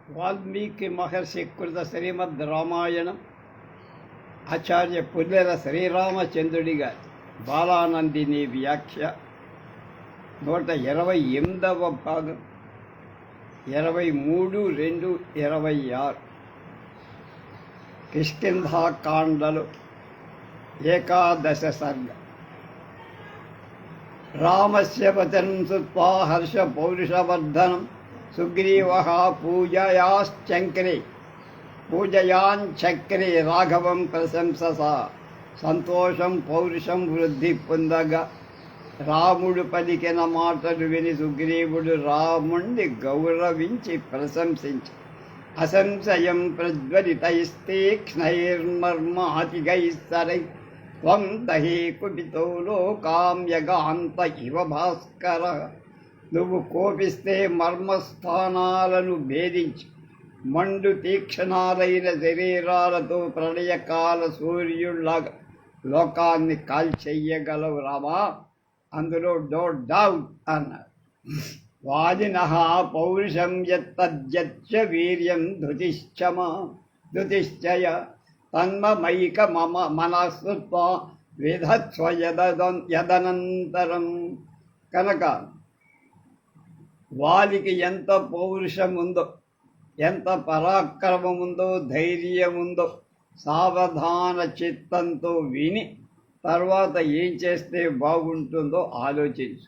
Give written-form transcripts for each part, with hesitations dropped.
వాల్మీకి మహర్షి కృత శ్రీమద్ రామాయణం ఆచార్య పుల్లెల శ్రీరామచంద్రుడిగా బాలానందిని వ్యాఖ్య 128వ భాగం 23/2/26 కిష్కింధాకాండలు ఏకాదశ సర్గ. రామస్య వచనం శ్రుత్వా హర్ష పౌరుషవర్ధనం సుగ్రీవః పూజయాచక్రే రాఘవం ప్రశంసస. సంతోషం పౌరుషం వృద్ధి పొందగా రాముడు పలికిన మాటలు విని సుగ్రీవుడు రాముణ్ణి గౌరవించి ప్రశంసించి అసంశయం ప్రజ్వలితైస్తీక్ష్ణైర్మర్మాతిగైస్తరై త్వం దహే కుపితో లోకామ్యగాంత ఇవ భాస్కర. నువ్వు కోపిస్తే మర్మస్థానాలను భేదించి మండు తీక్షణాలైన శరీరాలతో ప్రళయకాల సూర్యుల్లాగా లోకాన్ని కాల్చెయ్యగలవు రామా, అందులో నో డౌట్ అన్నారు. వాదినః పౌరుషం యత్తద్యచ్చ వీర్యం ధృతిశ్చయ తన్మమైక మమ మనస్సుత్వా విధత్స్వ యదనంతరం. కనుక వారికి ఎంత పౌరుషం ఉందో, ఎంత పరాక్రమం ఉందో, ధైర్యం ఉందో సావధాన చిత్తంతో విని తర్వాత ఏం చేస్తే బాగుంటుందో ఆలోచించు.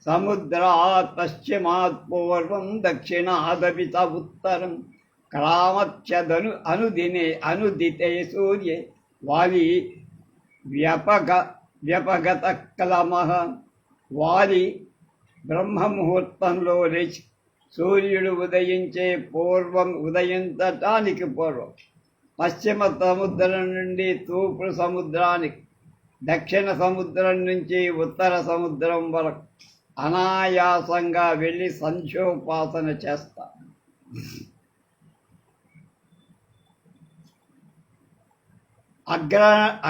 సముద్రాత్ పశ్చిమాత్ పూర్వం దక్షిణాదపిత ఉత్తరం క్రామచ్చదను అనుదితే సూర్యే వాలి వ్యపగత క్లమః. వాలి బ్రహ్మముహూర్తంలో లేచి సూర్యుడు ఉదయించటానికి పూర్వం పశ్చిమ సముద్రం నుండి తూర్పు సముద్రానికి, దక్షిణ సముద్రం నుంచి ఉత్తర సముద్రం వరకు అనాయాసంగా వెళ్ళి సంధ్యోపాసన చేస్తా.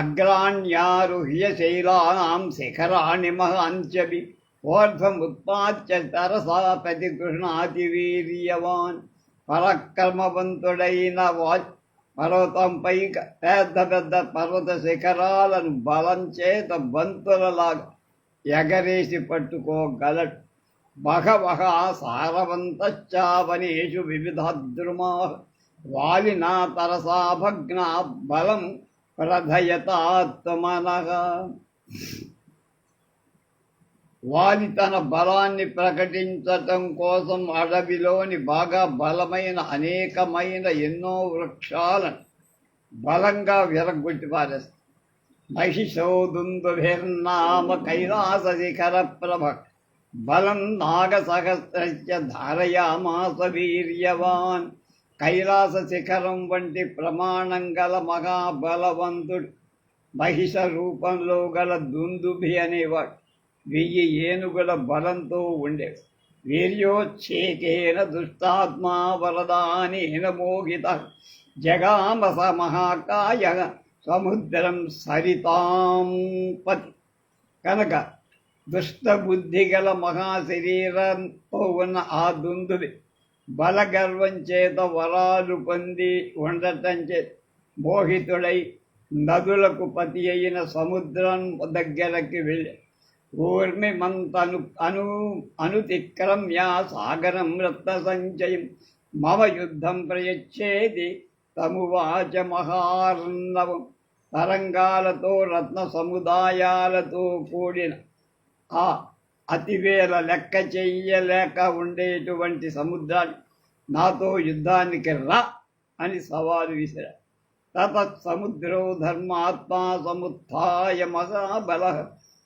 అగ్రాణ్యారుహ్య శైలానాం శిఖరాణి మహాంచవి ఊర్ధ్వముత్పాద్య తరసా ప్రతిగృహ్ణాతి వీర్యవాన్. పరాక్రమవంతుడైన పర్వతంపై పెద్ద పెద్ద పర్వత శిఖరాలను బలం చేత బంతులలాగా ఎగరేసి పట్టుకోగలడు. బహవః సారవంతశ్చావనేషు వివిధద్రుమాః వాలినా తరసా భగ్నా బలం ప్రధయతాత్మనః. వాలి తన బలాన్ని ప్రకటించటం కోసం అడవిలోని బాగా బలమైన అనేకమైన ఎన్నో వృక్షాలను బలంగా విరగొట్టి పారేస్తాడు. మహిషోదుందుభిర్నామ కైలాస శిఖర ప్రభ బలం నాగసహస్రస్య ధారయామాస వీర్యవాన్. కైలాస శిఖరం వంటి ప్రమాణం గల మహాబలవంతుడు మహిష రూపంలో గల దుందుభి అనేవాడు 1000 ఏనుగుల బలంతో ఉండేవి. వీర్యోచ్ఛేకేన దుష్టాత్మా వరదానేన మోహిత జగామస మహాకాయ సముద్రం సరితాం పతి. కనుక దుష్టబుద్ధి గల మహాశరీరంతో ఉన్న ఆ దుందువి బలగర్వం చేత వరాలు పొంది ఉండటం చేత మోహితుడై నదులకు పతి అయిన సముద్రం దగ్గరకి వెళ్ళి ఊర్మిమంతను అనుతిక్రమ్య సాగరం రత్న సంచయం మమ యుద్ధం ప్రయచ్చేది తమువాచ మహార్ణవం. తరంగాలతో రత్న సముదాయాలతో కూడిన ఆ అతివేల లెక్క చెయ్యలేక ఉండేటువంటి సముద్రాన్ని నాతో యుద్ధానికి రా అని సవాలు విసిరా. తతత్ సముద్రో ధర్మాత్మా సముత్థాయ మహాబల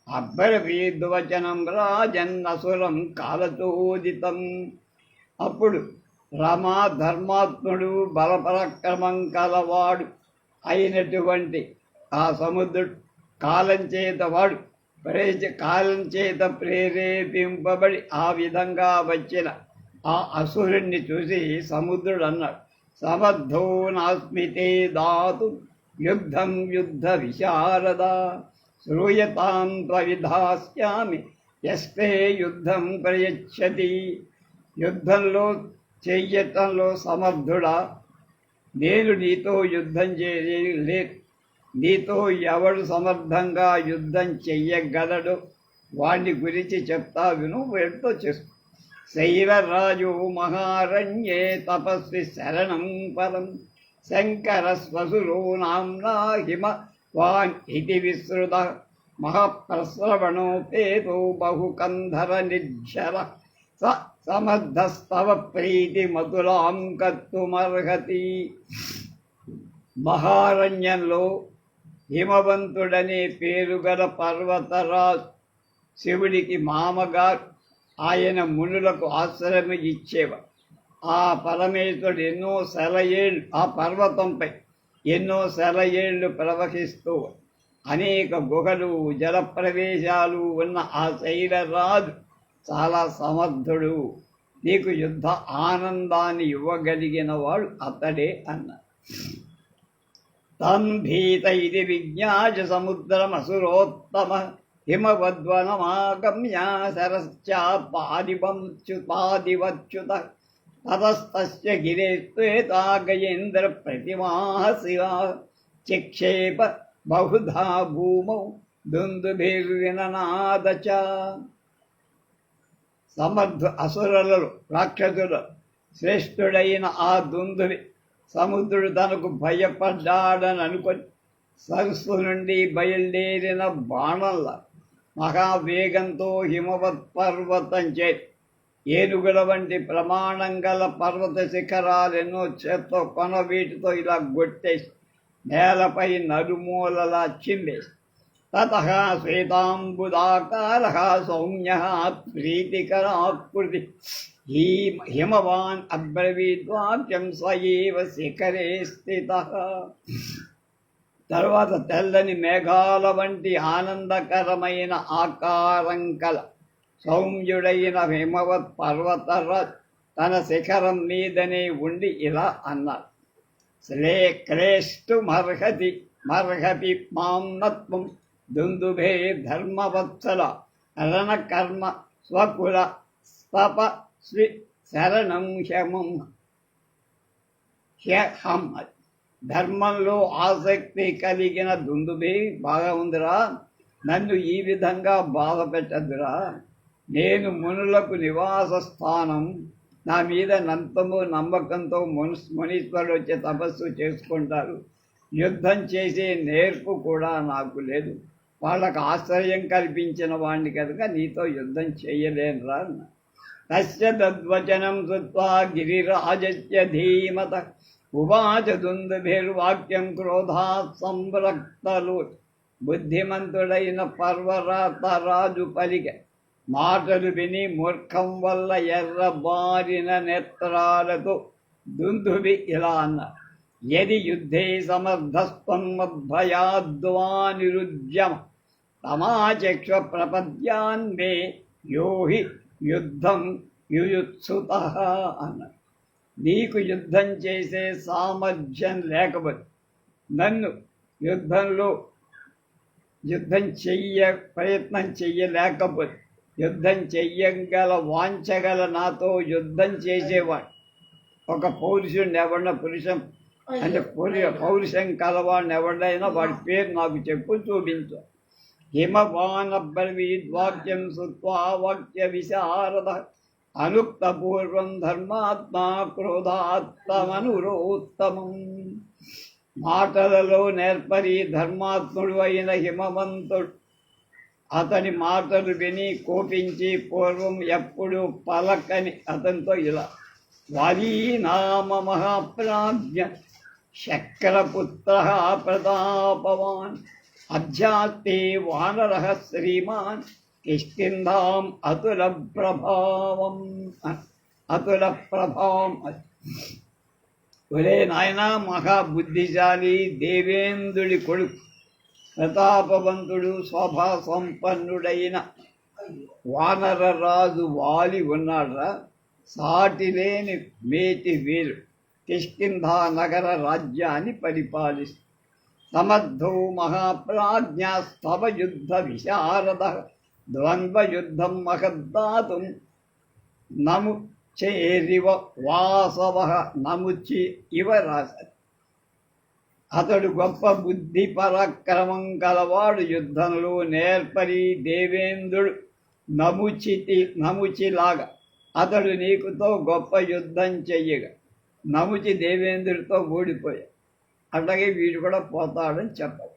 అబ్బరవీద్వచనం రాజన్నసురం కాలచోదితం. అప్పుడు రమా ధర్మాత్ముడు బలపరాక్రమం కలవాడు అయినటువంటి ఆ సముద్రుడు కాలం చేత ప్రేరేపింపబడి ఆ విధంగా వచ్చిన ఆ అసురుణ్ణి చూసి సముద్రుడు అన్నాడు, సమర్థో నాస్మితే దాతు యుద్ధం యుద్ధ విశారద శ్రూయతాం త్వవిధాస్యామి యస్తే యుద్ధం ప్రయచ్చతి. యుద్ధంలో చెయ్యటంలో సమర్థుడా? నేను నీతో యుద్ధం లేదు. నీతో ఎవడు సమర్థంగా యుద్ధం చెయ్యగలడు వాణ్ణి గురించి చెప్తా విను, వెళ్తూ చేస్తూ. శైలరాజు మహారణ్యే తపస్వి శరణం పరం శంకర స్వసురో నామ్నా హిమవాన్ ఇతి విశ్రుత మహాప్రశ్రవణోపేతో బహుకంధర నిర్జర సమర్థస్తవ ప్రీతి మధురాం కర్తుమర్హతి. మహారణ్యంలో హిమవంతుడనే పేరుగల పర్వతరాజు శివుడికి మామగారు. ఆయన మునులకు ఆశ్రయం ఇచ్చేవాడు. ఆ పరమేశ్వరుడు ఎన్నో సెలయేళ్ళు ఆ పర్వతంపై ఎన్నో సెలయేళ్లు ప్రవహిస్తూ అనేక గుహలు జలప్రవేశాలు ఉన్న ఆ శైలరాజు చాలా సమర్థుడు. నీకు యుద్ధ ఆనందాన్ని ఇవ్వగలిగిన వాడు అతడే అన్నారు. తంభీత ఇది విజ్ఞాజ సముద్రమసురోత్తమ హిమవద్వనమాగమ్య శరశ్చాపాదివచ్యుత తతస్తస్య గిరేత్వేతా గజేంద్ర ప్రతిమాః శివా చిక్షేప బహుధా భూమౌ దుందుభిర్విననాద చ. సమర్థ అసురులలో రాక్షసులు శ్రేష్ఠుడైన ఆ దుందువి సముద్రుడు తనకు భయపడ్డాడని అనుకొని సరస్సు నుండి బయలుదేరిన బాణంలా మహావేగంతో హిమవత్ పర్వతం చేతి ఏనుగుల వంటి ప్రమాణం గల పర్వత శిఖరాలెన్నో చేత్తో కొన వీటితో ఇలా గొట్టేసి నేలపై నలుమూలలా చిందేసి తతః శ్వేతాంబుదాకార సౌమ్య ప్రీతికరాకృతి హిమవాన్ అబ్రవీద్వాక్యం స ఏవ శిఖరే స్థితః. తర్వాత తెల్లని మేఘాల వంటి ఆనందకరమైన ఆకారం కల సౌమ్యుడైన హిమవత్ పర్వతరాజు తన శిఖరం మీదనే ఉండి ఇలా అన్నారు. క్లేష్టుమర్హతి మాంనత్వం దుందుభే ధర్మవత్సల రణకర్మ స్వకుల స్తప శ్రీ శరణం హ్యహం. ధర్మంలో ఆసక్తి కలిగిన దుందుభి, బాగా ఉందిరా, నన్ను ఈ విధంగా బాధ పెట్టద్దురా. నేను మునులకు నివాస స్థానం. నా మీద నంతము నమ్మకంతో మునీశ్వరుడు వచ్చే తపస్సు చేసుకుంటారు. యుద్ధం చేసే నేర్పు కూడా నాకు లేదు. వాళ్ళకు ఆశ్రయం కల్పించిన వాడిని కనుక నీతో యుద్ధం చేయలేనురా. తస్య తద్వచనం శ్రుత్వా గిరిరాజస్య ధీమత ఉవాచ దుందుభిర్వాక్యం క్రోధాత్ సంరక్తలు. బుద్ధిమంతుడైన పర్వతరాజు పలికె మాటలు విని మూర్ఖం వల్ల ఎర్రబారిన నేత్రాలతో దుందుభి ఇలా అన్నారు. యది యుద్ధే సమర్థస్త్వం మద్భయాద్వానిరుద్యమ తమాచక్ష ప్రపద్యాన్మే యోహి యుద్ధం యుయుత్సుతః అన్నారు. నీకు యుద్ధం చేసే సామర్థ్యం లేకపోతే, నన్ను యుద్ధం ప్రయత్నం చెయ్యలేకపోతే, యుద్ధం చెయ్యగల వాంచగల నాతో యుద్ధం చేసేవాడు ఒక పౌరుషుడిని ఎవడన్నా పురుషం అంటే పౌరుషం కలవాడిని ఎవడైనా వాడి పేరు నాకు చెప్పు, చూపించు. హిమవానబ్రవీద్వాక్యం శ్రుత్వా వాక్య విశారద అనుక్తపూర్వం ధర్మాత్మా క్రోధాత్మనురోత్తమం. మాటలలో నేర్పరి ధర్మాత్ముడు అయిన హిమవంతుడు అతని మాటలు విని కోపించి పూర్వం ఎప్పుడు పలకని అతనితో ఇలా వాలీనామ మహాప్రాజ్ఞ శక్రపుత్ర ప్రతాపవాన్ అధ్యాత్తే వానర శ్రీమాన్ కిష్కింధాం అతుల ప్రభావం. ఒరే నాయన, మహాబుద్ధిశాలి దేవేంద్రుడి కొడుకు ప్రతాపవంతుడు శోభా సంపన్నుడైన వానరరాజు వాలి ఉన్నాడ్రా. సాటిలేని మేటి వీరు కిష్కింధా నగర రాజ్యాన్ని పరిపాలిస్తూ సమర్థో మహాప్రాజ్ఞాస్తవ యుద్ధ విశారద ద్వంద్వయుద్ధం మహద్దాతుం చేరివ వాసవ నముచి ఇవ రాశారు. అతడు గొప్ప బుద్ధి పరాక్రమం కలవాడు, యుద్ధంలో నేర్పరి. దేవేంద్రుడు నముచిలాగా అతడు నీకుతో గొప్ప యుద్ధం చెయ్యగా నముచి దేవేంద్రుడితో ఓడిపోయాడు. అట్లాగే వీడు కూడా పోతాడని చెప్పాడు.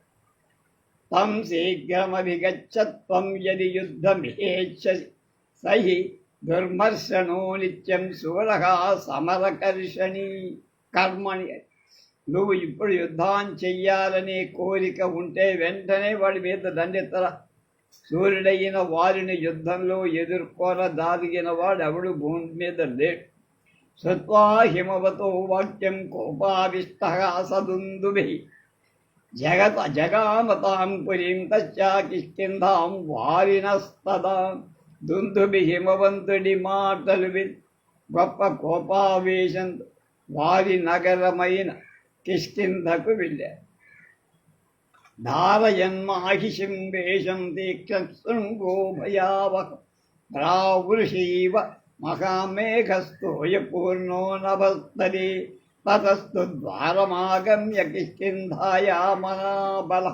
తం శీఘ్రమభిగచ్చత్వం యది యుద్ధమేచ్ఛసి సహి దుర్మర్శనో నిత్యం శూరః సమరకర్షణి కర్మణి. నువ్వు ఇప్పుడు యుద్ధం చెయ్యాలనే కోరిక ఉంటే వెంటనే వాడి మీద దండెత్తరా. సూర్యుడైన వారిని యుద్ధంలో ఎదుర్కొనదాగిన వాడు ఎవడు భూమి మీద లేడు. శ్రుత్వా హిమవతో వాక్యం కోపావిష్టః సదుందుభిః జగామతాం పురీం తస్యా కిష్కింధాం వారినస్తదా. దుందుభి హిమవంతుడి మాటలు విని గొప్ప కోపావేశంతో వారి నగరమైన కిష్కింధకు వెళ్ళారు. ధారయన్మాహిషిం వేషం తీక్షశృంగో భయావహం ప్రావృషీవ మహామేఘస్తోయ పూర్ణో నభస్తరే. తతస్తు ద్వారమాగమ్య కిష్కింధాయా మహాబల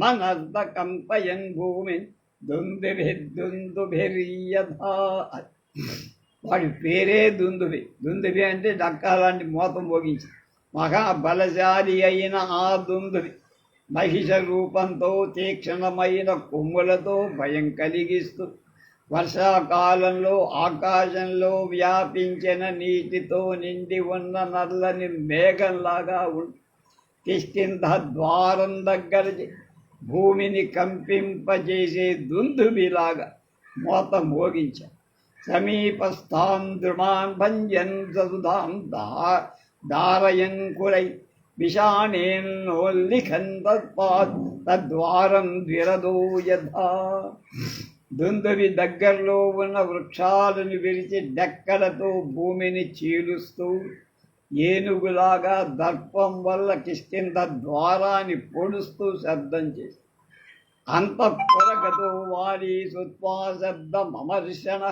ననర్ద కంపయన్ భూమిన్ దుందుభిర్యథా. వాడి పేరే దుందుభి. దుందుభి అంటే డక్కాలాంటి మోతం మోగించి మహాబలశాలి అయిన ఆ దుందుభి మహిష రూపంతో తీక్షణమైన కొమ్ములతో భయం కలిగిస్తూ వర్షాకాలంలో ఆకాశంలో వ్యాపించిన నీటితో నిండి ఉన్న నల్లని మేఘంలాగా ఉండి కిష్కింధ ద్వారం దగ్గర భూమిని కంపింపజేసే దుందుభిలాగా మోత మోగించారు. సమీపస్థాన్ ద్రుమాన్ భంజన్ సదుధాం దారయన్ కురై విషాణేన్నోల్లిఖన్ తద్వారం ద్విరదో యథా. దుందుభి దగ్గరలో ఉన్న వృక్షాలను విరిచి డెక్కలతో భూమిని చీలుస్తూ ఏనుగులాగా దర్పం వల్ల కిష్కింధ ద్వారాన్ని పొడుస్తూ శబ్దం చేసి అంతఃపురగతో వారి సుత్వా శబ్దమర్షణ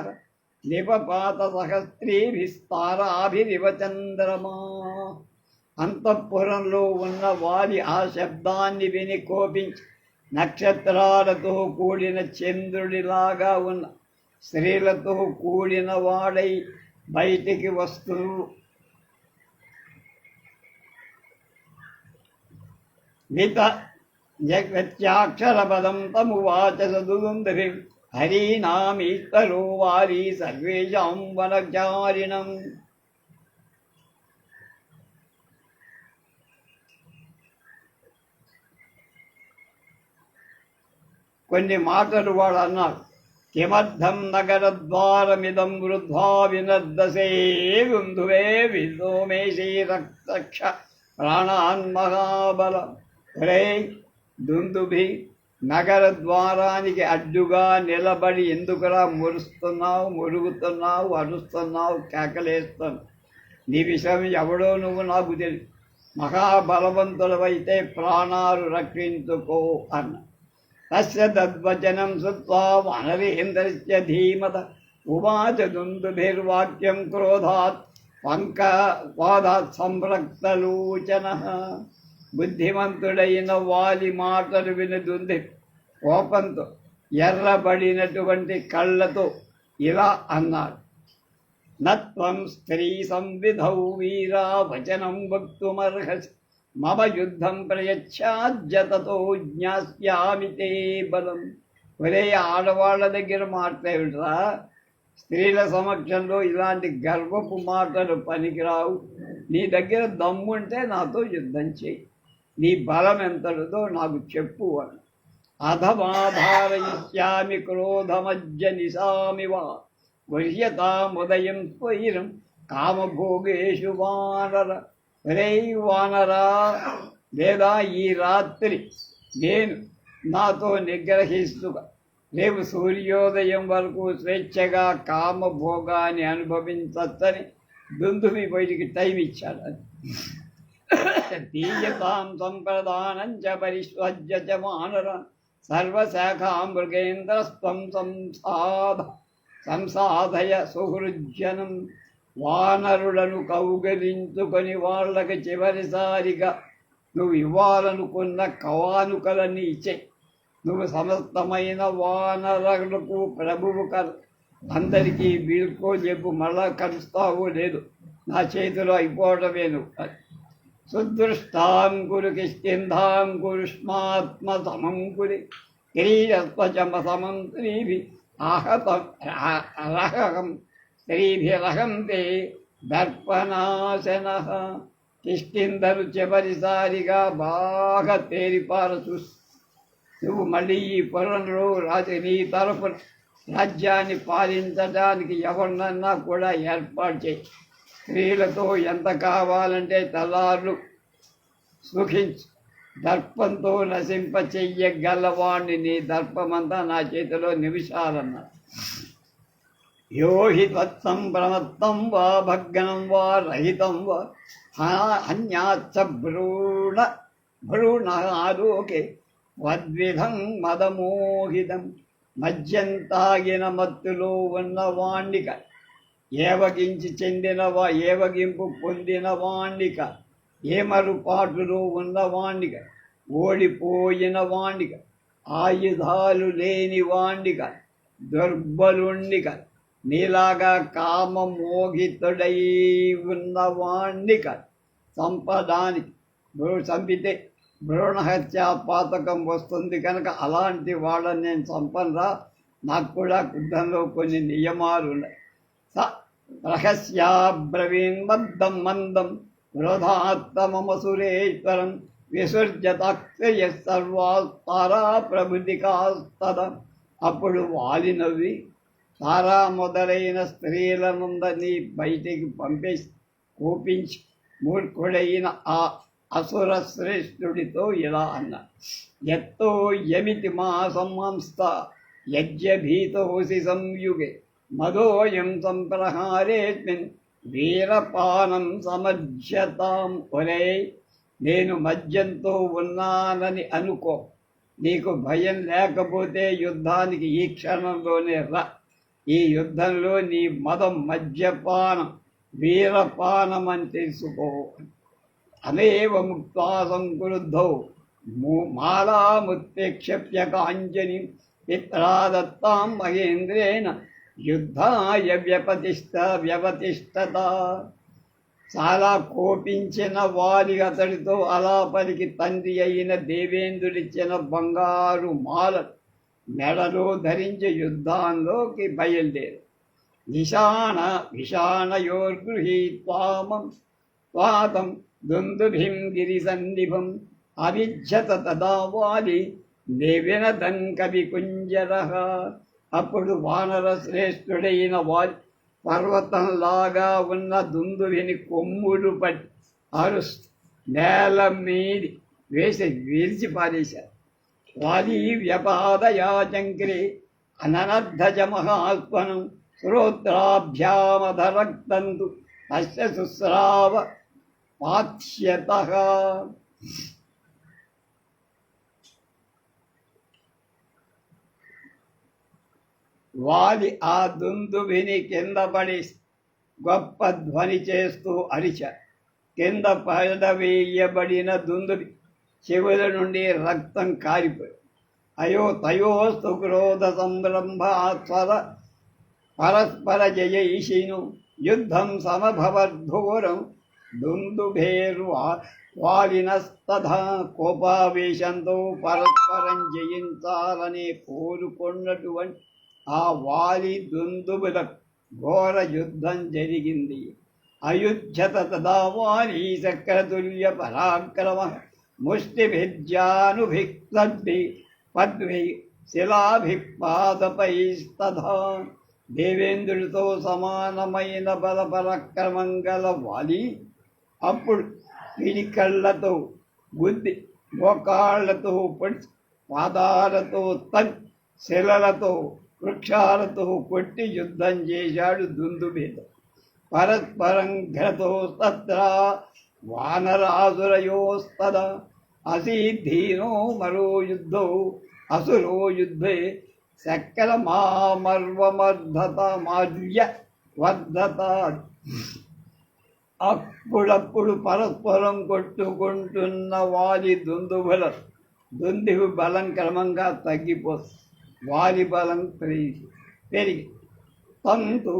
నిపపాత సహస్త్రీభిస్తారాభిరివ చంద్రమా. అంతఃపురంలో ఉన్న వారి ఆ శబ్దాన్ని విని కోపించి నక్షత్రాలతో కూడిన చంద్రుడిలాగా ఉన్న స్త్రీలతో కూడిన వాడై బయటికి వస్తూ వ్యత్యాక్షరపదం తమువాచ సదుందుభిం హరీనామీశ్వరో వారీ సర్వేషాం వనచారిణం. కొన్ని మాటలు వాడు అన్నాడు. కిమర్థం నగరద్వారమిదం వృద్ధ్వా వినర్దసే దుందుభే విదోమేషీ రక్తక్ష ప్రాణాన్ మహాబలం. ఒరే దుందుభి, నగర ద్వారానికి అడ్డుగా నిలబడి ఎందుకురా మురుగుతున్నావు, అరుస్తున్నావు, కేకలేస్తున్నావు? నీ విషయం ఎవడో నువ్వు నాకు తెలియదు. మహాబలవంతులవైతే ప్రాణాలు రక్షించుకో అన్న. తస్య తద్వచనం శ్రుత్వా వానరేంద్రస్య ధీమత ఉవాచ దుందుభిర్వాక్యం క్రోధాత్ సంరక్తలోచనః. బుద్ధిమంతుడైన వాలి మాటలు విని దుందుభి కోపంతో ఎర్రబడినటువంటి కళ్ళతో ఇలా అన్నాడు. నత్వం స్త్రీ సంవిధౌ వీరా వచనం వక్తుమర్హసి మమ యుద్ధం ప్రయచ్ఛాద్య తతో జ్ఞాస్యామి తే బలం. ఒరే ఆడవాళ్ళ దగ్గర మాట్లాడురా, స్త్రీల సమక్షంలో ఇలాంటి గర్వపు మాటలు పనికిరావు. నీ దగ్గర దమ్ముంటే నాతో యుద్ధం చేయి, నీ బలం ఎంతటిదో నాకు చెప్పు అని. అధమాధారయిష్యామి క్రోధమజ్జ నిశామివ వశ్యతాముదయం స్వైరం కామభోగేషు వానర. రే వానరా, లేదా ఈ రాత్రి నేను నాతో నిగ్రహిస్తుగా రేపు సూర్యోదయం వరకు స్వేచ్ఛగా కామభోగాన్ని అనుభవించచ్చని దుందుభి బయటికి టైం ఇచ్చాడు. తీయతాం సంప్రదానం చ పరిష్వజ్య చ వానర సర్వశాఖా మృగేంద్రస్వం సంసాధయ సుహృజ్జనం. వానరులను కౌగలించుకొని వాళ్ళకి చివరిసారిగా నువ్వు ఇవ్వాలనుకున్న కవానుకలన్నీ ఇచ్చే. నువ్వు సమస్తమైన వానరులకు ప్రభువు అందరికీ వీళ్ళకో చెప్పు, మళ్ళా కలుస్తావో లేదు, నా చేతిలో అయిపోవడమే నువ్వు. సుదృష్టాం కురు కిష్కింధాం కురుష్మాత్మ సమం కురి కిరీటత్వచమ సమం స్త్రీభి ఆహతం రహం స్త్రీభిరహం తే దర్పనాశన. కిష్కింధరు చివరిసారిగా బాగా తేరిపార చూసి నువ్వు మళ్ళీ ఈ పొలంలో నీ తరఫున రాజ్యాన్ని పాలించడానికి ఎవరినన్నా కూడా ఏర్పాటు చేయి. స్త్రీలతో ఎంత కావాలంటే తలార్లు సుఖించు. దర్పంతో నశింప చెయ్యగలవాణ్ణి, నీ దర్పమంతా నా చేతిలో నిమిషాలన్నారు. యో హి త్వత్సంప్రమత్తం వా భగ్నం వా రహితం వా అన్యాచ్చ భ్రూణాలోకే వద్విధం మదమోహితం. మద్యం తాగిన మత్తులో ఉన్నవాణ్ణిక, ఏవగించి ఏవగింపు పొందిన వాణ్ణిక, ఏమరుపాటులో ఉన్నవాణ్ణిక, ఓడిపోయిన వాణ్ణిక, ఆయుధాలు లేని వాణ్ణిక, దుర్బలుణ్ణిక, నీలాగా కామమోహితుడై ఉన్నవాణ్ణిక సంపదానికి చంపితే భ్రూణహత్యా పాతకం వస్తుంది కనుక అలాంటి వాళ్ళని నేను చంపనరా. నాకు కూడా యుద్ధంలో కొన్ని నియమాలు ఉన్నాయి. రహస్యాబ్రవీన్ మద్దం మందం వృధాత్తమసురేశ్వరం విసర్జతక్షయ సర్వాస్తారా ప్రభుతికాస్తద. అప్పుడు వాలి నవ్వి తారా మొదలైన స్త్రీలనందరినీ బయటికి పంపేసి కోపించి మూర్ఖుడైన ఆ అసుర శ్రేష్ఠుడితో ఇలా అన్న. ఎత్తో యమితి మా సంహంస్త యజ్ఞభీతోసి సంయుగే మదోయం సంప్రహారేస్మిన్ వీరపానం సమర్జ్యతాం. ఒరే, నేను మద్యంతో ఉన్నానని అనుకో. నీకు భయం లేకపోతే యుద్ధానికి ఈ క్షణంలోనే రా. ఈ యుద్ధంలో నీ మదం మద్యపానం వీరపానం అని తెలుసుకో. అనేవ ముక్తా సంక్రుద్ధౌ మాలాముత్క్షప్య కాంచని పిత్రాదత్తాం మహేంద్రేణ యుద్ధాయ వ్యవతిష్టత. చాలా కోపించిన వారి అతడితో అలా పలికి తండ్రి అయిన దేవేంద్రుడిచ్చిన బంగారు మాల మెడలో ధరించి యుద్ధాల్లోకి బయలుదేరు. విషాణయోర్గృహీత్వాతం దుందుభిం గిరిసన్నిభం అవిజ్యత తదా వాలి నివినదన్ కవి కుంజర. అప్పుడు వానర శ్రేష్ఠుడైన వాలి పర్వతంలాగా ఉన్న దుందుభిని కొమ్ములు పట్టి అరుస్తూ నేల మీది వేసి విరిచి పారేశారు. వాలి వ్యపాదయాచంక్రే అననర్ధజ మహాత్మనం శ్రోత్రాభ్యామధరక్తంతు తస్య శుశ్రావ పాత్స్యతః. వాలి ఆ దుందుభిని కింద పడి గొప్ప ధ్వని చేస్తూ అరిచారు. కింద పడవేయబడిన దుందుభి చెవుల నుండి రక్తం కారిపోయి అయో తయోస్తు క్రోధ సంరంభాస్వర పరస్పర జయైషిను యుద్ధం సమభవద్ఘోరం దుందుభేరు వాలినస్తథా. కోపావేశంతో పరస్పరం జయించాలని కోరుకున్నటువంటి ఆ వాలి దుందుబుల ఘోర యుద్ధం జరిగింది. అయుధ్యత తదా వాలి చక్రతుల్య పరాక్రమ ముష్టిభిర్జానుభిక్తద్భి పద్భి శిలాభిపాదపైస్తథా. దేవేంద్రుడితో సమానమైన బల పరాక్రమం గల వాలి అప్పుడు పిడికళ్లతో గుద్ది, మోకాళ్లతో పొడిచి, పాదాలతో తన్, శిలలతో వృక్షాలతో కొట్టి యుద్ధం చేశాడు దుందుభితో. పరస్పరం ఘ్రతో తత్ర వానరాసురయోస్తద. అసీధీనో మరో యుద్ధో అసురో యుద్ధే సకల మామర్వమర్ధత మాల్య వర్ధత. అప్పుడప్పుడు పరస్పరం కొట్టుకుంటున్న వారి దుందుభి బలం క్రమంగా తగ్గిపోతుంది. వారి బలం పెరిగి తంతు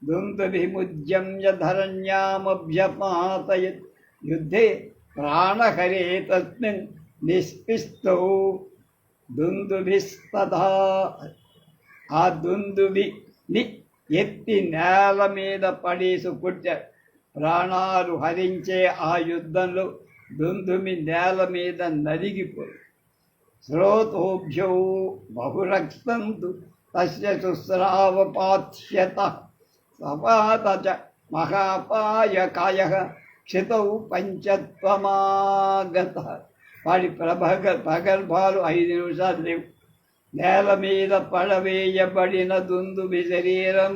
దుందుభిముద్యమ్య ధరణ్యామభ్యపాతయత్ యుద్ధే ప్రాణహరే తస్మిన్ నిస్పిష్టౌ దుందుభిస్తథా. ఆ దుందుభిని ఎత్తి నేల మీద పడేసి కొట్టారు. ప్రాణాలు హరించే ఆ యుద్ధంలో దుందుమి నేల మీద నలిగిపోయి శ్రోతోభ్యో బహురక్తంతు తస్య శుశ్రావపాత్స్యత సపాత చ మహాపాయకాయ క్షితౌ పంచత్వమాగత. వాడి ప్రగల్భాలు 5 నిమిషాలు లేవు. నేల మీద పడవేయబడిన దుందుబి శరీరం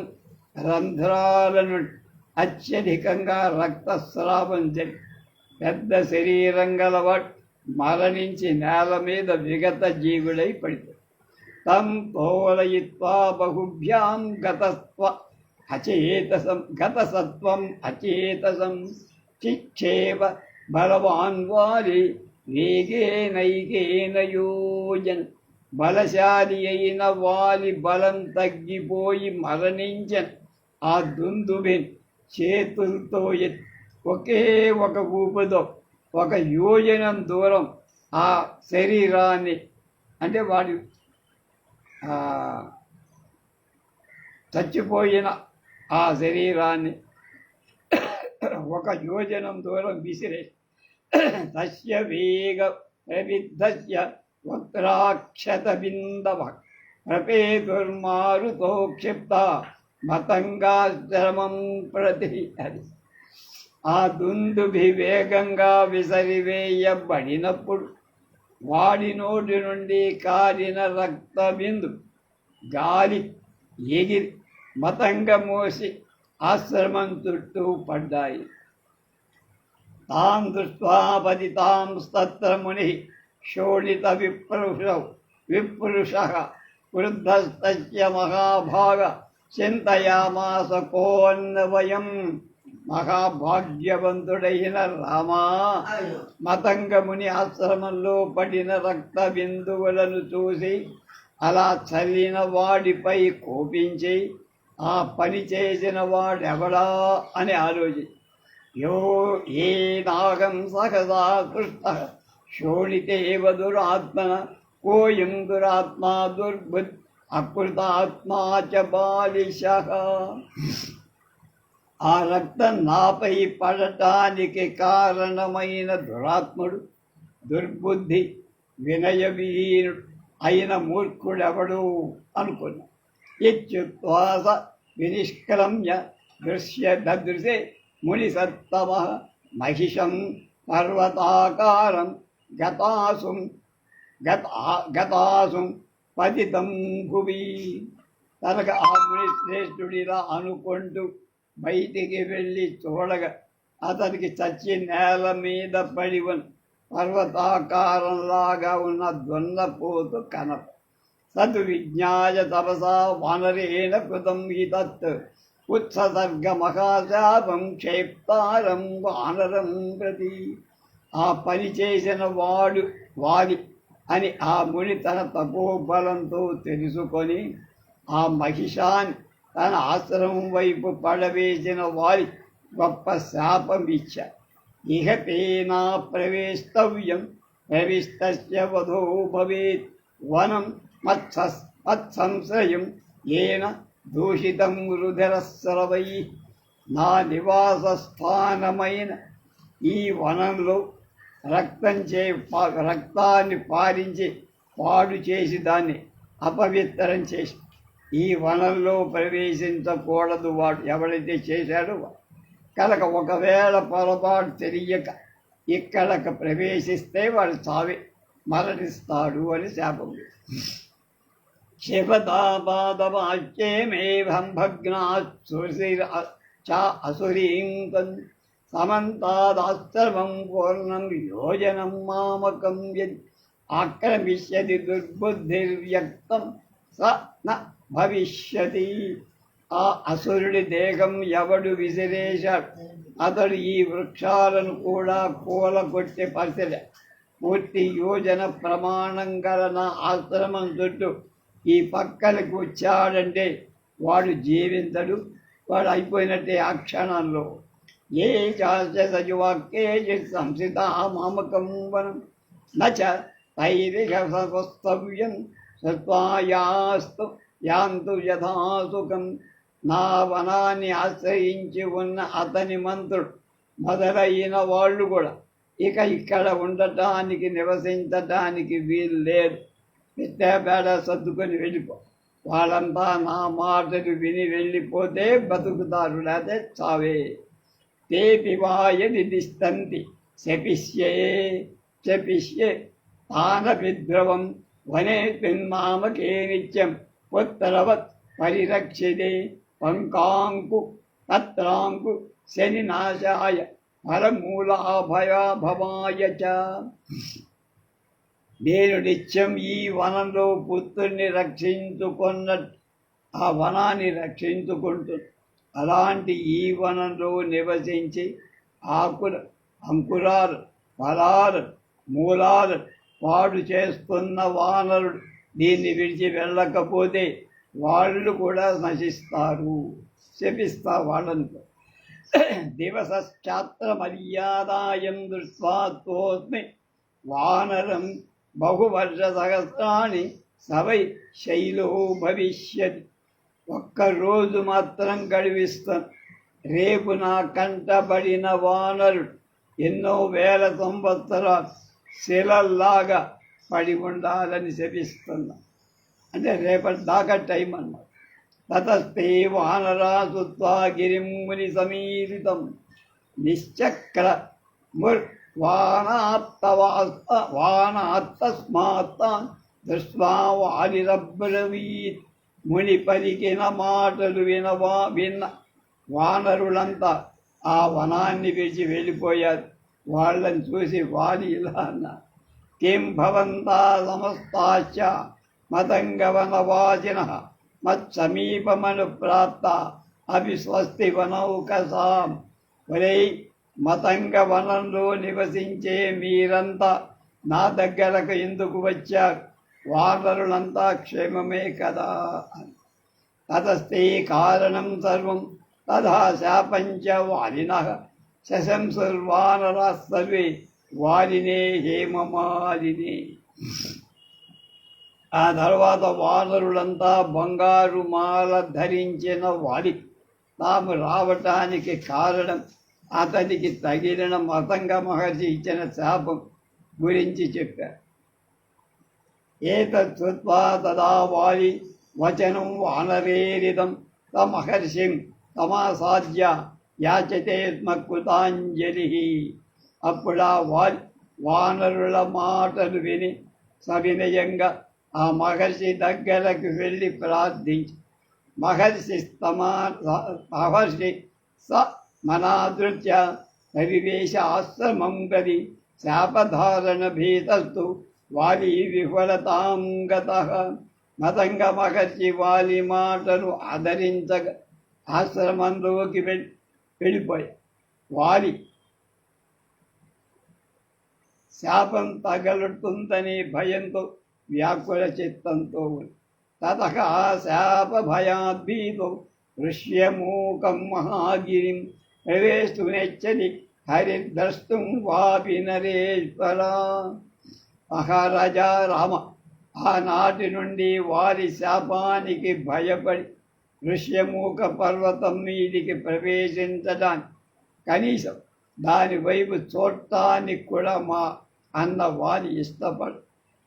రంధ్రాల నుండి అత్యధికంగా రక్తస్రావం జరిగి పెద్ద శరీరం గలవాడు మరణించి నేల మీద విగత జీవుడై పడిపోయి తం తోలయిత్వా బహుభ్యాం గతసత్వం అచేతసం చిక్షేప బలవాన్ వాలి వేగేనైకేన యోజన్. బలశాలి అయిన వాలి బలం తగ్గిపోయి మరణించన్ ఆ దుందుబిని చేతులతో ఒకే ఒక ఊపుతో 1 యోజనం దూరం ఆ శరీరాన్ని, అంటే వాడి చచ్చిపోయిన ఆ శరీరాన్ని 1 యోజనం దూరం విసిరే తస్య వేగ ప్రవిద్ధస్య వక్రాక్షత బిందవ ప్రపేతుర్మారుతో క్షిప్త మతంగాశ్రమం ప్రతి. అది ఆ దుందుభి వేగంగా విసరివేయబడినప్పుడు వాడి నోటి నుండి కారిన రక్త బిందు గాలి ఎగిరి మతంగ మోసి ఆశ్రమం చుట్టూ పడ్డాయి. తాం దృష్ట్వా పతితాం స్తత్ర ముని శోణిత విప్రుష వృద్ధస్తస్య మహాభాగ చింతయామాస కోన్నవయం. మహాభాగ్యవంతుడైన రామా, మతంగముని ఆశ్రమంలో పడిన రక్త బిందువులను చూసి అలా చల్లిన వాడిపై కోపించి ఆ పని చేసిన వాడెవడా అని ఆలోచి యో ఏ నాగం సహసా కృష్ణ శోణితేవ దురాత్మన కోయం దురాత్మా దుర్బుద్ అకృతాత్మా చ బాలిశః. ఆ రక్తం నాపై పడటానికి కారణమైన దురాత్ముడు, దుర్బుద్ధి, వినయవీనుడు అయిన మూర్ఖుడెవడు అనుకున్నా. ఇత్యుక్త్వాస వినిష్క్రమ్య దృశ్యే మునిసత్తమ మహిషం పర్వతాకారం గతాసుం పతితం భువి. తనకు ఆ ముని శ్రేష్ఠుడిలా అనుకుంటూ బయటికి వెళ్ళి చూడగా అతనికి చచ్చి నేల మీద పడి ఉన్న పర్వతాకారంలాగా ఉన్న దున్నపోతు కనప. సత్ విజ్ఞాయ తపసా వానరేణ కృతం హితత్ ఉత్సర్గ మహాశాపం క్షేప్తారం వానరం ప్రతి. ఆ పని చేసిన వాడి అని ఆ ముని తన తపోబలంతో తెలుసుకొని ఆ మహిషాన్ని తన ఆశ్రమం వైపు పడవేసిన వారి గొప్ప శాపం ఇచ్చా. ఇహ తేనా ప్రవేష్టవ్యం ప్రవిష్టస్య వధో భవేత్ వనం మత్సంశ్రయం ఏన దూషితం రుధిరస్రవై. నా నివాస స్థానమైన ఈ వనంలో రక్తాన్ని పారించి పాడు చేసి దాన్ని అపవిత్రం చేసి ఈ వనంలో ప్రవేశించకూడదు వాడు ఎవడైతే చేశాడో కనుక ఒకవేళ పొరపాటు తెలియక ఇక్కడకు ప్రవేశిస్తే వాడు చావే మరణిస్తాడు అని శాపం. క్షిపతాపాదవాక్యేమేవం భగ్నాసురీం సమంతాదాశ్రమం పూర్ణం యోజనం మామకం యద్ ఆక్రమిష్యతి దుర్బుద్ధిర్వ్యక్తం స న భవిష్యతి. ఆ అసురుడి దేహం ఎవడు విసిరేశాడు అతడు ఈ వృక్షాలను కూడా కూలగొట్టే పరిస్థితి. పూర్తి యోజన ప్రమాణం గల నా ఆశ్రమం చుట్టూ ఈ పక్కలకు వచ్చాడంటే వాడు జీవించడు, వాడు అయిపోయినట్టే ఆ క్షణంలో. ఏ సజువాక్యే సంసిత మామకం వనం నచ తైరిహస్తవ్యం సత్వాయాస్తు యాంతు యథాసుఖం. నా వనాన్ని ఆశ్రయించి ఉన్న అతని మంత్రుడు మొదలైన వాళ్ళు కూడా ఇక ఇక్కడ ఉండటానికి నివసించటానికి వీలు లేదు. పెట్టేపేడ సర్దుకొని వెళ్ళిపో. వాళ్ళంతా నా మాటలు విని వెళ్ళిపోతే బతుకుతారు, లేకపోతే చావే. తేపివాయ నిదిష్టంతి శపిష్యే శపిష్యే తాన విద్రవం వనే పిన్మామకే నిత్యం పుత్రవత్ పరిరక్షితే పంకాంకు తత్రాంకు శని నాశాయ ఫలమూలాభయాభవాయ చ. నేను నిత్యం ఈ వనంలో పుత్రుణ్ణి రక్షించుకున్నట్టు ఆ వనాన్ని రక్షించుకుంటుంది. అలాంటి ఈ వనంలో నివసించి ఆకులు, అంకురాలు, ఫలాలు, మూలాలు పాడు చేస్తున్న వానరుడు దీన్ని విడిచి వెళ్ళకపోతే వాళ్ళు కూడా నశిస్తారు. శపిస్తా వాళ్ళను. దివసశ్చాత్ర మర్యాదాయం దృష్ట్వా తోస్మి వానరం బహువర్ష సహస్రాణి సవై శైలో భవిష్యతి. ఒక్కరోజు మాత్రం గడివిస్తాను. రేపు నా కంటబడిన వానరుడు ఎన్నో వేల సంవత్సరాలు శిలల్లాగా పడి ఉండాలని శపిస్తున్నా. అంటే రేపటి దాకా టైం అన్నమాట. తతస్తే వానరాసుత్వా గిరిం ముని సమీరితం నిశ్చక్ర వానాత్తస్మాత్తాన్ దృష్ట్వా వాలిరబ్రవీత్. ముని పలికిన మాటలు విన్న వానరులంతా ఆ వనాన్ని విడిచి వెళ్ళిపోయారు. వాళ్ళని చూసి వాలి ఇలా అన్నారు, కిం భవంతా సమస్తాశ్చ మతంగవనవాసినః మత్సమీపమను ప్రాప్త అవిస్వస్తి వనౌకసాం. ఒరే మతంగ వనంలో నివసించే మీరంతా నా దగ్గరకు ఎందుకు వచ్చారు? వానరులంతా క్షేమమే కదా అని. తతస్తే కారణం సర్వం తథా శాపంచ వాలినః శశంసుర్వానరా సర్వే వాలినే హేమమాలినే. ఆ తర్వాత వానరులంతా బంగారు మాల ధరించిన వాలి తాము రావటానికి కారణం అతనికి తగిలిన మతంగ మహర్షి ఇచ్చిన శాపం గురించి చెప్పారు. ఏతత్ శ్రుత్వా తదా వాలి వచనం వానరేరిదం తమహర్షిం తమాసాద్య యాచతే స్మ కృతాంజలి. అప్పుడా వానరుల మాటలు విని సవినయంగా ఆ మహర్షి దగ్గరకు వెళ్ళి ప్రార్థించి మహర్షి స మనాదృత్య సవివేశ ఆశ్రమం ప్రతి శాపధారణ భీతస్తు వాలి విఫలతాం గతః. మతంగ మహర్షి వాలి మాటను ఆదరించగా ఆశ్రమంలోకి వెళ్ళిపోయి వాలి శాపం తగలుతుందనే భయంతో వ్యాకుల చిత్తంతో ఉంది. తతః శాప భయాద్భీతో ఋష్యమూకం మహాగిరిం ప్రవేశునెచ్చని హరిద్రష్టం వాపి నరేశ్వర. మహారాజా రామ ఆనాటి నుండి వారి శాపానికి భయపడి ఋష్యమూక పర్వతం మీదికి ప్రవేశించడానికి కనీసం దాని వైపు చూడటానికి కూడా మా అన్న వారి ఇష్టపడు.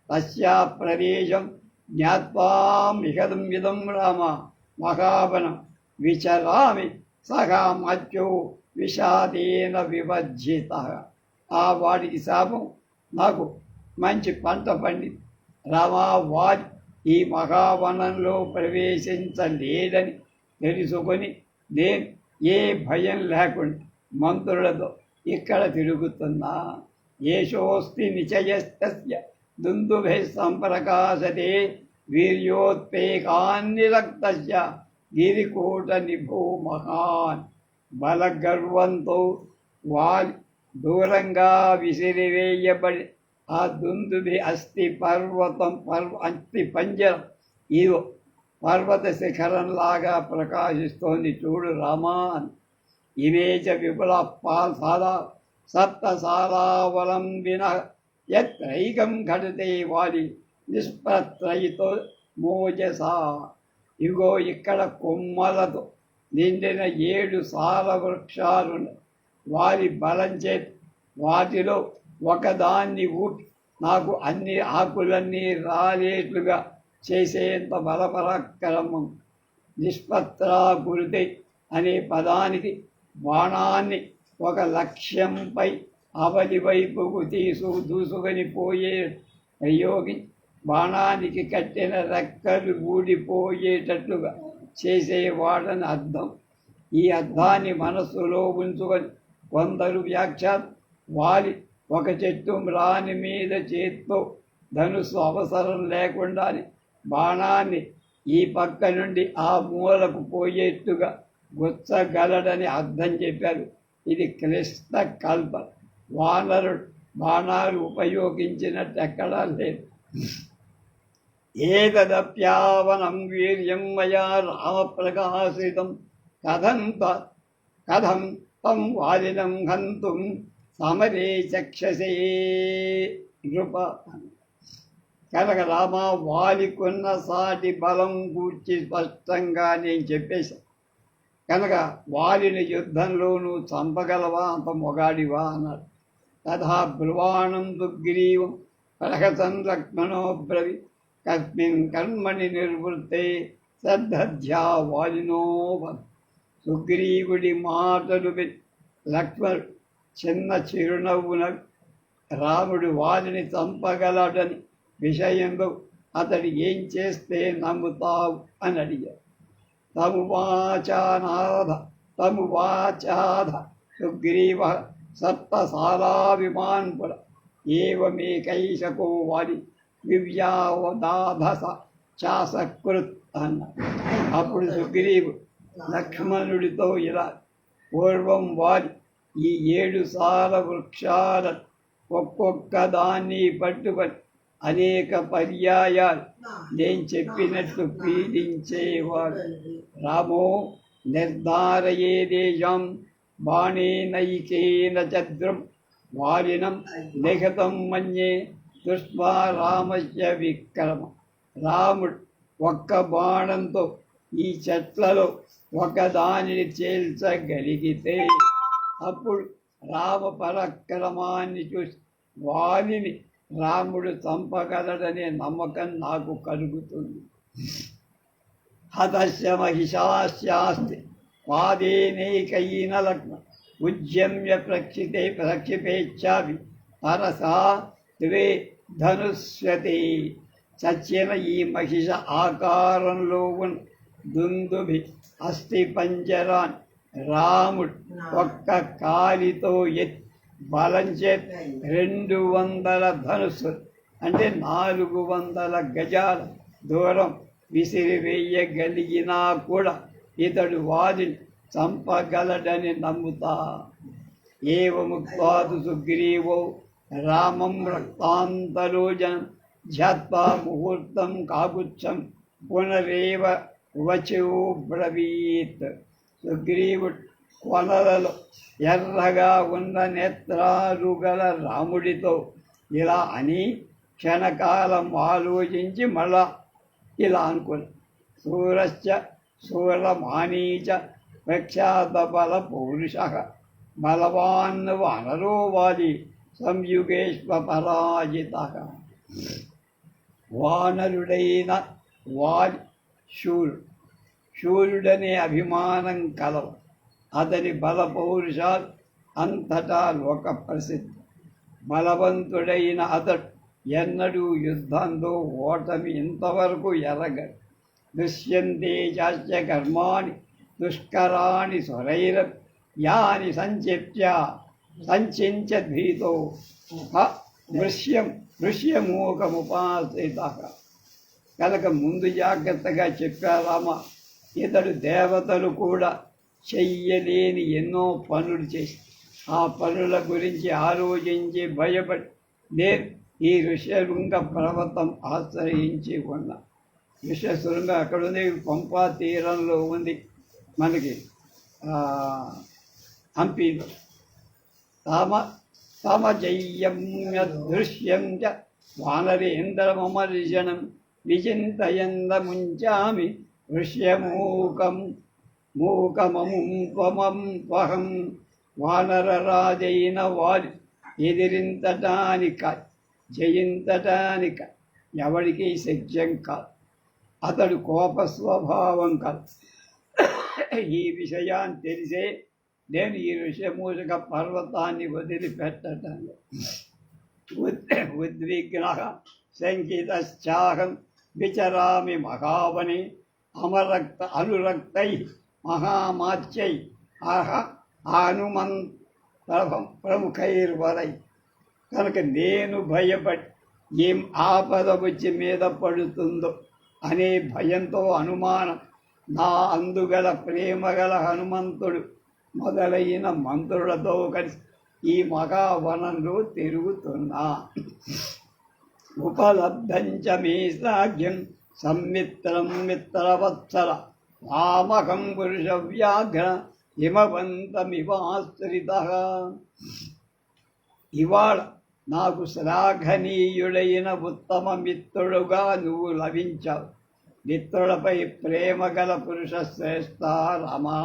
తస్యా ప్రదేశం జ్ఞాత్వా మిహదం విధం రామ మహావనం విచరామి సహా మధ్యో విషాదేన విభజ్జిత. ఆ వాడికి శాపం నాకు మంచి పంట పండింది. రామా వారి ఈ మహావనంలో ప్రవేశించలేదని తెలుసుకొని నేను ఏ భయం లేకుండా మంత్రులతో ఇక్కడ తిరుగుతున్నా. ఏషోస్తి నిచయస్తస్య దుందుభే సంప్రకాశతే వీర్యోత్పేకాన్నిరక్తస్య గిరికూట నిభో మహాన్. బలగర్వంతో వాలి దూరంగా విసిరివేయబడి ఆ దుందుబి అస్థి పంజరం ఇదో పర్వత శిఖరంలాగా ప్రకాశిస్తోంది చూడు రామా. ఇమేచ విపుల సాదా సప్తసారావలంబిన యత్రైకం ఘటతే వాలి నిష్ప్రత్రయితో మోజసా. ఇగో ఇక్కడ కొమ్మలతో నిండిన 7 సాల వృక్షాలు వారి బలం చేతి వాటిలో ఒకదాన్ని ఊపి నాకు అన్ని ఆకులన్నీ రాలేట్లుగా చేసేంత బలపరాక్రమం. నిష్పత్రాకృతి అనే పదానికి బాణాన్ని ఒక లక్ష్యంపై అవలి వైపుకు దూసుకొని పోయే ప్రయోగి బాణానికి కట్టిన రెక్కలు ఊడిపోయేటట్లుగా చేసేవాడని అర్థం. ఈ అర్థాన్ని మనస్సులో ఉంచుకొని కొందరు వ్యాఖ్యానం వాలి ఒక చెట్టు మ్రాని మీద చేత్తో ధనుస్సు అవసరం లేకుండానే బాణాన్ని ఈ పక్క నుండి ఆ మూలకు పోయేట్టుగా గుచ్చగలడని అర్థం చెప్పారు. ఇది క్లిష్ట కల్ప. వానరుడు బాణాలు ఉపయోగించినట్టు ఎక్కడా లేదు. ఏతదప్యావనం వీర్యం మయా రామప్రకాశితం కథం తం వాలినం హంతుం సమరే చక్షసే నృప. కనుక రామ వాలికున్న సాటి బలం గూర్చి స్పష్టంగా నేను చెప్పేశాను కనుక వాలిని యుద్ధంలోనూ చంపగలవా, అంత మొగాడివా అన్నాడు. తథా బ్రువాణం దుగ్రీవం ప్రహసన్ లక్ష్మణో బ్రవి కస్మిన్ కర్మణి నిర్వృత్తే శ్రద్ధధ్యా వాలినో. సుగ్రీవుడి మాటలు లక్ష్మణుడు చిన్న చిరునవ్వున రాముడు వాలిని చంపగలడని విషయంలో అతడు ఏం చేస్తే నమ్ముతావు అని అడిగాడు. తమువాచాధ సుగ్రీవ సప్తసారాభిమాన్పుర ఏవమేకైషకో వాలి దివ్యావదాధస చాసకృత్ అన్న. అప్పుడు సుగ్రీవుడు లక్ష్మణుడితో ఇలా, పూర్వం వాలి ఈ 7 సాల వృక్షాల ఒక్కొక్క దాన్ని పట్టుబడి అనేక పర్యాయాలు నేను చెప్పినట్టు పీడించేవాడు. రామో నిర్ధారయేదేశం బాణేనైకేన చద్రం వాలినం నిఖితం మన్యే దృష్ట్వా రామస్య విక్రమ. రాముడు ఒక్క బాణంతో ఈ చెట్లలో ఒకదానిని చేల్చగలిగితే అప్పుడు రామ పరాక్రమాన్ని చూసి వాలిని రాముడు చంపగలడనే నమ్మకం నాకు కలుగుతుంది. హతస్య మహిషాస్యాస్తి పాదేనైకైన లగ్న ఉద్యమ్య ప్రక్షిపేచ్చాపి తరసా ద్వే ధనుస్వతే. చచ్చిన ఈ మహిష ఆకారంలో ఉన్న దుందుభి అస్థి పంజరాన్ రాముడు ఒక్క కాలితో ఎత్తి బలం చేత 200 ధనుస్సులు అంటే 400 గజాల దూరం విసిరివేయగలిగినా కూడా ఇతడు వారిని చంపగలడని నమ్ముతా. ఏవముక్తాదు సుగ్రీవో రామం రక్తాంతరోజనం ధ్యాత్వా ముహూర్తం కాకుత్సం పునరేవ వచో బ్రవీత్. సుగ్రీవుడు కొనలలో ఎర్రగా ఉన్న నేత్రాలు గల రాముడితో ఇలా అని క్షణకాలం ఆలోచించి మళ్ళా ఇలా అనుకున్నాడు. సూరశ్చ సూరమానీచ ప్రఖ్యాత బల పౌరుష బలవాన్ వానరో వాలి సంయుగేశ్వ పరాజిత. వానరుడైన వాలి శూరుడనే అభిమానం కలవు. అతని బల పౌరుషాలు అంతటా లోక ప్రసిద్ధి. బలవంతుడైన అతడు ఎన్నడూ యుద్ధంలో ఓటమి ఇంతవరకు ఎరగడు. దృశ్యంతే చాస్య కర్మాణి దుష్కరాణి స్వరైర యాని సంచించద్భీతో దృశ్యమూకముపాసిత. కనుక ముందు జాగ్రత్తగా చెప్పారామా. ఇతడు దేవతలు కూడా చెయ్యలేని ఎన్నో పనులు చేసి ఆ పనుల గురించి ఆలోచించి భయపడి నేను ఈ ఋష్యశృంగ పర్వతం ఆశ్రయించి ఉన్నా. ఋష్యశృంగ అక్కడ ఉంది, పంపా తీరంలో ఉంది మనకి హంపీలో. సమజయ్యం చ వానరేంద్రమర్జనం విచింతయందముంచామి మూకమముం త్వమం వానరరాజైన వారి ఎదిరించటానిక జయించటానిక ఎవరికి శక్యం కాదు. అతడు కోప స్వభావం కాదు. ఈ విషయాన్ని తెలిసే నేను ఈ ఋష్యమూషక పర్వతాన్ని వదిలిపెట్టటంలో ఉద్విగ్న శంకితాహం విచరామి మహావని అనురక్తై మహామాత్యై హనుమంత్ ప్రముఖైర్వరై. కనుక నేను భయపడి ఏం ఆపద వచ్చి మీద పడుతుందో అనే భయంతో అనుమానం నా అందుగల ప్రేమగల హనుమంతుడు మొదలైన మంత్రులతో కలిసి ఈ మహావనంలో తిరుగుతున్నా. ఉపలబ్ధంచ మే సాధ్యం సంమిత్రం మిత్రవత్సల వామకం పురుష వ్యాఘ్ర హిమవంతమివాశ్రిత. ఇవాళ నాకు శ్లాఘనీయుడైన ఉత్తమ మిత్రుడుగా నువ్వు లభించావు. మిత్రులపై ప్రేమగల పురుష శ్రేష్ఠ రమా,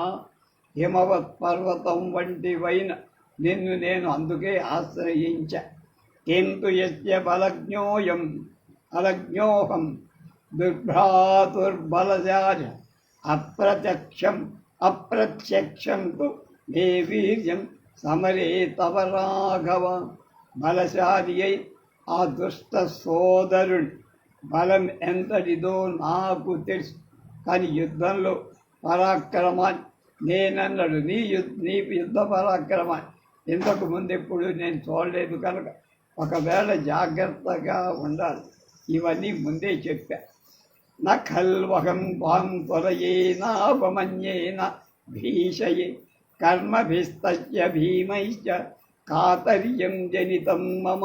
హిమవత్ పర్వతం వంటివైన నిన్ను నేను అందుకే ఆశ్రయించా. కింతు యస్య అలజ్ఞోహం దుర్భ్రాతుర్బలజాజ అప్రత్యక్షం తు మే వీర్యం సమరే తవ రాఘవ. బలశాలి అయి ఆ దుష్ట సోదరుడి బలం ఎంతటిదో నాకు తెలుసు. కానీ యుద్ధంలో పరాక్రమాన్ని నేనన్నాడు నీ యుద్ధ పరాక్రమాన్ని ఇంతకు ముందు ఎప్పుడు నేను చూడలేదు. కనుక ఒకవేళ జాగ్రత్తగా ఉండాలి. ఇవన్నీ ముందే చెప్పా. నఖల్వహం వాం త్వరయేనాపమన్యేన భీషయే కర్మభిస్తస్య భీమైశ్చ కాతర్యం జనితం మమ.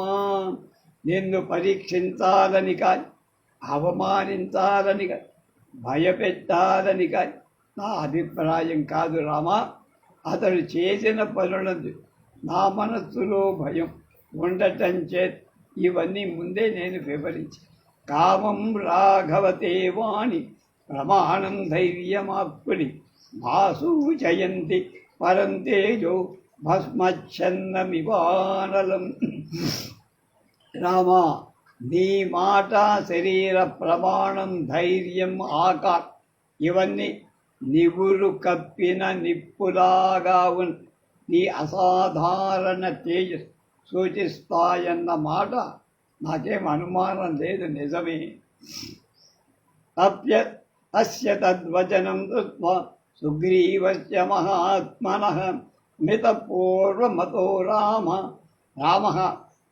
నిన్ను పరీక్షించాలని కాని, అవమానించాలని కాని, భయపెట్టాలని కాని నా అభిప్రాయం కాదు రామా. అతడు చేసిన పనులందు నా మనస్సులో భయం ఉండటం చేత ఇవన్నీ ముందే నేను వివరించి. కామం రాఘవతే వాణి ప్రమాణం ధైర్యమాక్కుని మాసూచయంతి పరంతేజో భస్మచ్ఛన్నమివానలం. రామా, నీ మాట, శరీర ప్రమాణం, ధైర్యం, ఆకారం ఇవన్నీ నివురు కప్పిన నిప్పులాగా ఉన్న నీ అసాధారణ తేజస్సు సూచిస్తాయన్న మాట నాకేం అనుమానం లేదు, నిజమే. అస్య తద్వచనం దృష్ట్వా సుగ్రీవస్య మహాత్మనః మితపూర్వమతో రామ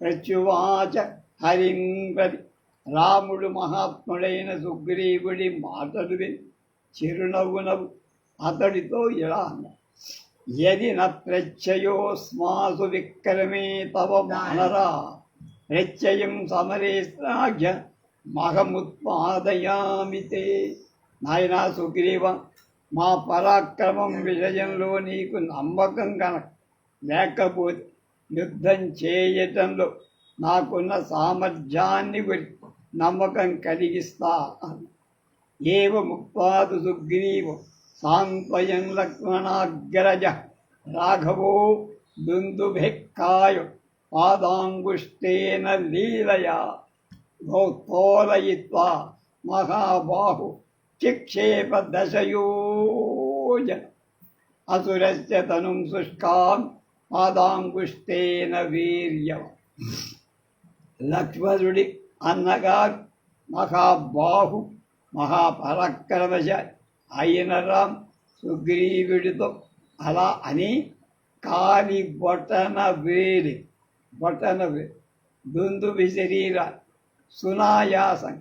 ప్రత్యువాచ హరిం ప్రతి. రాముడు మహాత్ముడైన సుగ్రీవుడి మాటలు విని చిరునవ్వు అతడితో ఇలా అన్నాడు. యది న ప్రత్యయోస్మాసు విక్రమే తవ వానరా ప్రత్యయం సమరే శ్లాఘ్య మహముత్పాదయామి తే. నాయనా సుగ్రీవ, మా పరాక్రమం విషయంలో నీకు నమ్మకం కనుక లేకపోతే యుద్ధం చేయటంలో నాకున్న సామర్థ్యాన్ని గురించి నమ్మకం కలిగిస్తా. ఏవ ముక్తాదు సుగ్రీవ సాంత్వయం లక్ష్మణాగ్రజ రాఘవో దుందుభిక్కాయ పాదాంగుష్టేన లీలయా తోలయిత్వా మహాబాహు చిక్షేప దశయోజన అసురస్య తనుం శుష్కాం పాదాంగుష్టేన వీర్యం. లక్ష్మణుడి అన్నగారు మహాబాహు మహాపరాక్రమశాలి అయిన రామ్ సుగ్రీవుడితో అలా అని కాలి బొటన వేలి దుందుభి శరీర సునాయాసం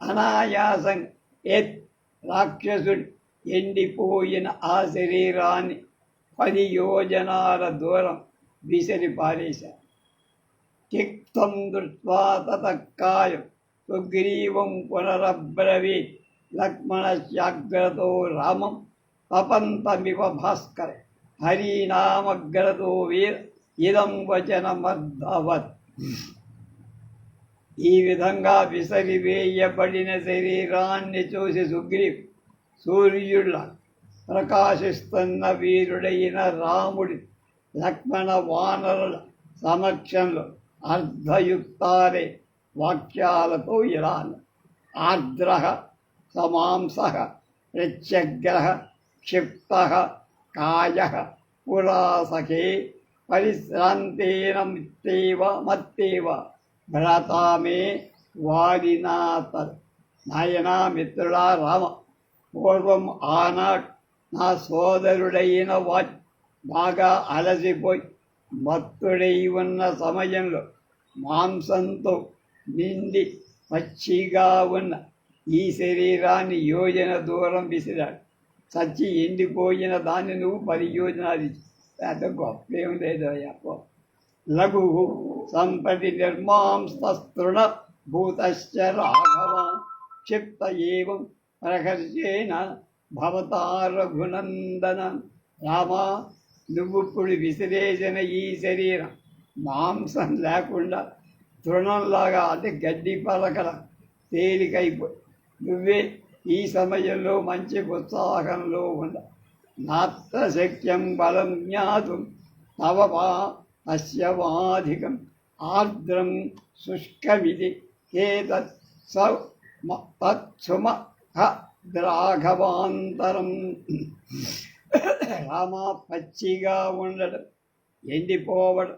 అనాయాసం ఎత్ రాక్షసుడు ఎండిపోయిన ఆ శరీరాన్ని 10 యోజనాల దూరం విసిరి పారేశారు. తిక్తం దృష్ట్వా తతకాయం సుగ్రీవం పునరబ్రవీత్ లక్ష్మణశ్చాగ్రతో రామం తపంతమివ భాస్కర హరినామగ్రతో వీర ఇదం వచనమద్భవత్. ఈ విధంగా విసిరివేయబడిన శరీరాన్ని చూసి సుగ్రీవ్ సూర్యుళ్ళ ప్రకాశిస్తున్న వీరుడైన రాముడి లక్ష్మణ వానరుల సమక్షంలో అర్ధయుక్తారే వాక్యాలతో ఇలా ఆర్ద్ర సమాంస ప్రత్యగ్రహ క్షిప్త కాయ పురాసఖే పరిశ్రాంతేన మత్తేవ భ్రాతామే వారినాథ. నాయనా మిత్రుడా రామ, పూర్వం ఆనాడు నా సోదరుడైన బాగా అలసిపోయి మత్తుడై ఉన్న సమయంలో మాంసంతో నిండి పచ్చిగా ఉన్న ఈ శరీరాన్ని యోజన దూరం విసిరాడు. చచ్చి ఎండిపోయిన దాన్ని నువ్వు 10 యోజనాలు ఇచ్చి పెద్ద గొప్పేం లేదు అయ్యప్ప. లఘు సంపటి నిర్మాంస్తృణ భూతశ్చ రాఘవ క్షిప్త ఏవం ప్రహర్షేణ భవతా రఘునందన. రామా, నువ్వుప్పుడు విసిరేసిన ఈ శరీరం మాంసం లేకుండా తృణంలాగా అంటే గడ్డి పలకల తేలికైపోయి నువ్వే ఈ సమయంలో మంచి ఉత్సాహంలో ఉన్న నాత్ర శక్యం బలం జ్ఞాతుం తవ తస్యవాధికం ఆర్ద్రం శుష్కమిది ఏతత్ తత్సుమ ద్రాఘవాంతరం. రామ, పచ్చిగా ఉండడం ఎండిపోవడం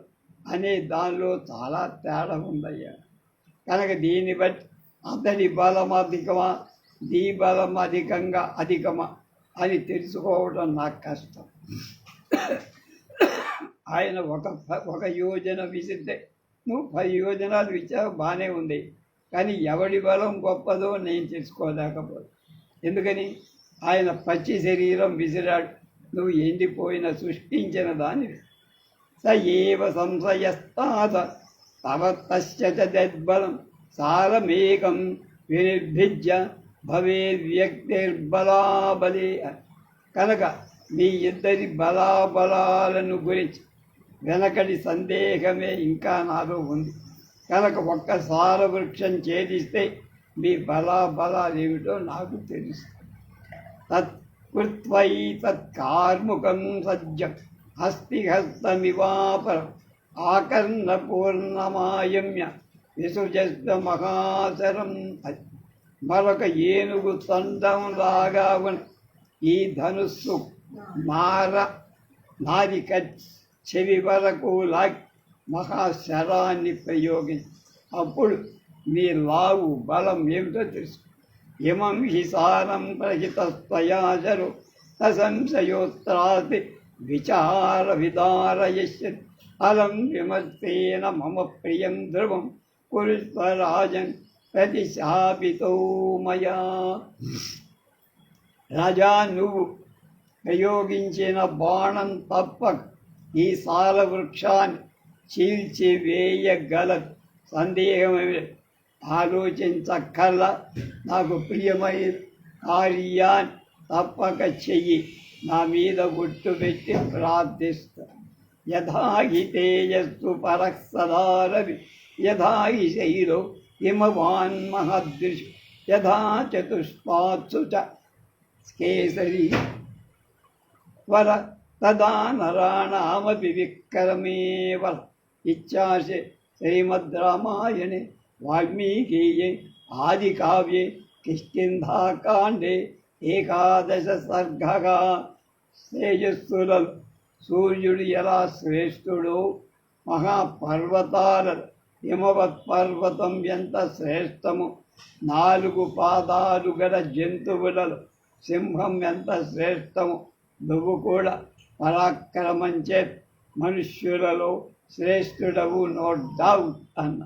అనే దానిలో చాలా తేడా ఉందయ్యా. కనుక దీన్ని బట్టి అతడి బలం అధికమా, దీ బలం అధికమా అని తెలుసుకోవడం నాకు కష్టం. ఆయన ఒక యోజన విసిరితే నువ్వు 10 యోజనాలు ఇచ్చావు, బాగానే ఉంది. కానీ ఎవడి బలం గొప్పదో నేను తెలుసుకోలేకపోదు. ఎందుకని ఆయన పచ్చి శరీరం విసిరాడు, నువ్వు ఎండిపోయిన సృష్టించిన దానివి. స ఏవ సంశయస్తాత తవ తస్య తద్బలం సారమేకం వినిర్భిజ్య భవేద్వ్యక్తిర్బలాబలే. కనుక మీ ఇద్దరి బలాబలాలను గురించి వెనకటి సందేహమే ఇంకా నాలో ఉంది. కనుక ఒక్కసారి వృక్షం ఛేదిస్తే మీ బలాబలాలు ఏమిటో నాకు తెలుసు. తత్కృత్వై తత్కార్ముకం సజ్జం హస్తిహస్తమివాపరం ఆకర్ణపూర్ణమాయమ్య విసుజస్త మహాశరం. మరొక ఏనుగు తండం లాగా ఉన్న ఈ ధనుస్సు నారిక చెవి వరకు లాగి మహాశరాన్ని ప్రయోగించి అప్పుడు మీ లావు బలం ఏమిటో తెలుసు. ఇమం హిసారం ప్రహితస్త్వయాచరు సంశయోత్రాతి విచార విదారయస్య అలం విమర్శేన మమ ప్రియం ధ్రువం కురుస్వరాజన్ ప్రతిశాపితో మయా. రాజా, నువ్వు ప్రయోగించిన బాణం తప్పక ఈ సాల వృక్షాన్ని చీల్చివేయగలదు, సందేహమే. ఆలోచించక్కర్లా, నాకు ప్రియమైన కార్యాన్ని తప్పక చెయ్యి, నా మీద ఒట్టు పెట్టి ప్రార్థిస్తా. యథాహి తేజస్సు పరసదారవి యథాహి శైలో హిమవాన్ మహదృషి యథా చతుష్పాత్సు చ కేసరి వర తదా నరాణామపి విక్రమేవ. ఇచ్చాసే శ్రీమద్ రామాయణే వాల్మీకీయే ఆది కావ్యే కిష్కింధాకాండే 11 సర్గగా. తేజస్సులలో సూర్యుడు ఎలా శ్రేష్ఠుడో మహాపర్వతాల హిమవత్ పర్వతం ఎంత శ్రేష్టము, 4 పాదాలు గల జంతువులలో సింహం ఎంత శ్రేష్టము, నువ్వు కూడా పరాక్రమం చేత మనుష్యులలో శ్రేష్ఠుడవు, నో డౌట్ అన్న.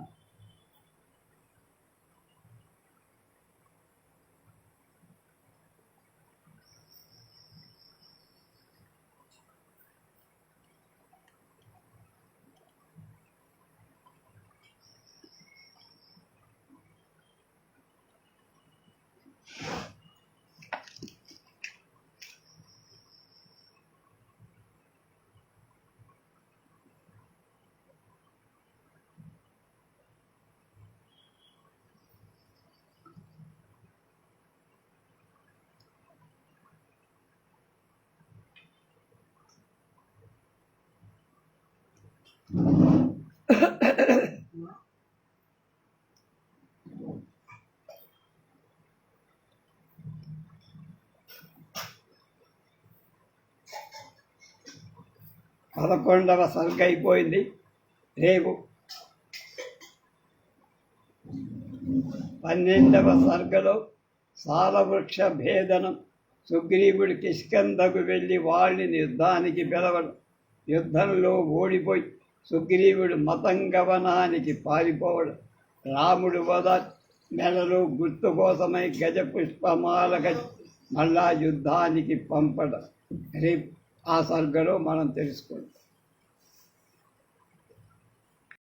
పదకొండవ సర్గ అయిపోయింది. రేపు 12వ సర్గలో సాలవృక్ష భేదనం, సుగ్రీవుడి కిష్కింధకు వెళ్ళి వాళ్ళని యుద్ధానికి పిలవడం, యుద్ధంలో ఓడిపోయి సుగ్రీవుడు మతంగవనానికి పారిపోవడం, రాముడు వద నెలలో గుర్తు కోసమై గజ పుష్పమాల మళ్ళా యుద్ధానికి పంపడం రేపు ఆ సర్గలో మనం తెలుసుకుంటాం.